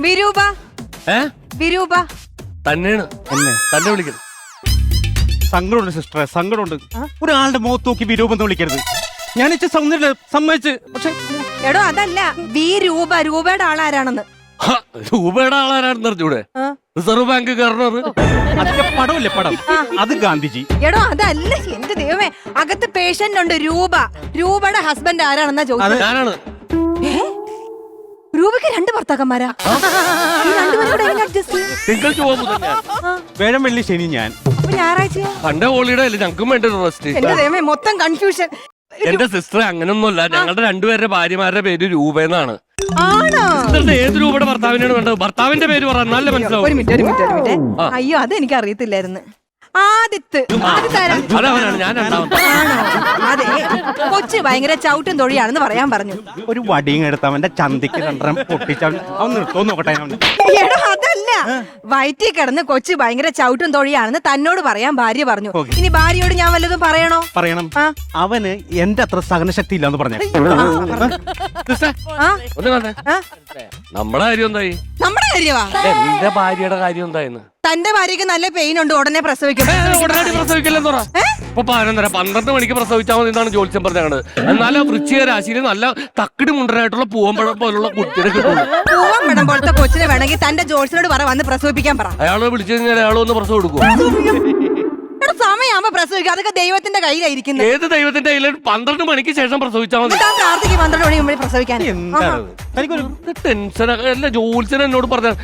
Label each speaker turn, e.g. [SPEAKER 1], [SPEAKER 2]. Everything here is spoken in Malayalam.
[SPEAKER 1] വിരൂപ വിരൂപ
[SPEAKER 2] തന്നെയാണ്
[SPEAKER 3] എന്നെ
[SPEAKER 2] തന്നെ വിളിക്കണം.
[SPEAKER 3] സങ്കടമുണ്ട് സിസ്റ്ററെ, സങ്കടമുണ്ട്. ഒരാളുടെ മുഖത്ത് നോക്കി വിരൂപം വിളിക്കരുത്. ഞാൻ ഇച്ച സൗന്ദര്യ സമ്മതിച്ച്, പക്ഷെ
[SPEAKER 1] എടോ അതല്ല വിരൂപ, രൂപയുടെ ആളാരാണെന്ന്.
[SPEAKER 2] രൂപയുടെ ആളാരാണെന്ന് അറിഞ്ഞൂടെ? Reserve bank governor.
[SPEAKER 3] അതിന്റെ പടമല്ലേ പടം, അത് ഗാന്ധിജി.
[SPEAKER 1] എടോ അതല്ല, എന്റെ ദൈവമേ, അകത്ത് പേഷ്യന്റ് ഉണ്ട് രൂപ. രൂപയുടെ ഹസ്ബൻഡ് ആരാണെന്നാ ചോദിച്ചത്.
[SPEAKER 2] ഞാനാണ്.
[SPEAKER 1] രൂപയ്ക്ക് 2 ഭർത്താക്കന്മാരാ? രണ്ടുപേരും കൂടെ എങ്ങനെ adjust ചെയ്യും?
[SPEAKER 2] തിങ്കൾ ചൊവ്വ ബുധൻ ഞാൻ.
[SPEAKER 3] വേഴം വെള്ളി ശനി ഞാൻ.
[SPEAKER 1] അപ്പൊ ഞായറാഴ്ചയാ?
[SPEAKER 2] പണ്ടേ ഹോളിഡേ അല്ലേ, ഞങ്ങൾക്കും വേണ്ട റെസ്റ്റ്.
[SPEAKER 1] എന്റെ ദൈവമേ, മൊത്തം കൺഫ്യൂഷൻ.
[SPEAKER 2] എന്റെ സിസ്റ്റർ അങ്ങനൊന്നുമല്ല, ഞങ്ങളുടെ രണ്ടുപേരുടെ ഭാര്യമാരുടെ പേര് രൂപേന്നാണ്.
[SPEAKER 1] ആണോ?
[SPEAKER 2] സിസ്റ്ററിന്റെ ഏത് രൂപയുടെ ഭർത്താവിനാണ് വേണ്ടത്? ഭർത്താവിന്റെ പേര് പറഞ്ഞാലേ മനസ്സിലാവും.
[SPEAKER 1] ഒരു മിനിറ്റ്. അയ്യോ, അത് എനിക്ക് അറിയത്തില്ലായിരുന്നു. ആദിത്ത്
[SPEAKER 2] അതവനാണ്, ഞാൻ രണ്ടാമത്തെ.
[SPEAKER 1] ആണോ? അതെ, കൊച്ചു ഭയങ്കര ചവിട്ടും തൊഴിയാണെന്ന് പറയാൻ പറഞ്ഞു.
[SPEAKER 3] ഒരു വടിയും എടുത്ത് അവന്റെ ചന്തിക്ക് 2 പൊട്ടിച്ചവൻ അവൻ നിർത്തോ നോക്കട്ടെ.
[SPEAKER 1] എടോ അതല്ല, വയറ്റിൽ കിടന്ന് കൊച്ചു ഭയങ്കര ചവിട്ടും തൊഴിയാണെന്ന് തന്നോട് പറയാൻ ഭാര്യ പറഞ്ഞു. ഇനി ഭാര്യയോട് ഞാൻ വല്ലതും പറയണോ?
[SPEAKER 3] പറയണം. അവന് എന്റെ അത്ര സഹനശക്തി ഇല്ലാന്ന് പറഞ്ഞു.
[SPEAKER 2] സിസ്റ്റർ, ഒന്ന് കാണേ, നമ്മുടെ കാര്യം എന്തായി?
[SPEAKER 1] നമ്മുടെ കാര്യമാ?
[SPEAKER 2] എന്റെ ഭാര്യയുടെ കാര്യം എന്തായിന്ന്?
[SPEAKER 1] തന്റെ ഭാര്യക്ക് നല്ല പെയിൻ ഉണ്ട്, ഉടനെ പ്രസവിക്കും.
[SPEAKER 2] ഉടനടി പ്രസവിക്കില്ലെന്ന് പറ. ഇപ്പൊ 12 മണിക്ക് പ്രസവിച്ചാൽ മതി എന്നാണ് ജോത്സ്യം പറഞ്ഞത്. എന്നാലും വൃശ്ചിക രാശിയിൽ നല്ല തക്കിടി മുണ്ടനായിട്ടുള്ള പൂവമ്പഴം പോലുള്ള കുട്ടിയെ കിട്ടുള്ളൂ.
[SPEAKER 1] പൂവൻ പടം പോലത്തെ കൊച്ചിനെ വേണമെങ്കിൽ തന്റെ ജോത്സ്യനോട് പറ, വന്ന് പ്രസവിപ്പിക്കാൻ പറ.
[SPEAKER 2] അയാള് വിളിച്ചു കഴിഞ്ഞാൽ അയാൾ ഒന്ന് പ്രസവം കൊടുക്കും.
[SPEAKER 1] സമയമാകുമ്പോ പ്രസവിക്കുക, അതൊക്കെ ദൈവത്തിന്റെ കയ്യിലായിരിക്കുന്നത്.
[SPEAKER 2] ഏത് ദൈവത്തിന്റെ കയ്യിൽ? 12 മണിക്ക് ശേഷം പ്രസവിച്ചാൽ മതി.
[SPEAKER 1] പ്രാർത്ഥിക്ക് 12 മണി മുമ്പ് പ്രസവിക്കാൻ.
[SPEAKER 2] ടെൻഷൻ അല്ല, ജോത്സ്യൻ എന്നോട് പറഞ്ഞ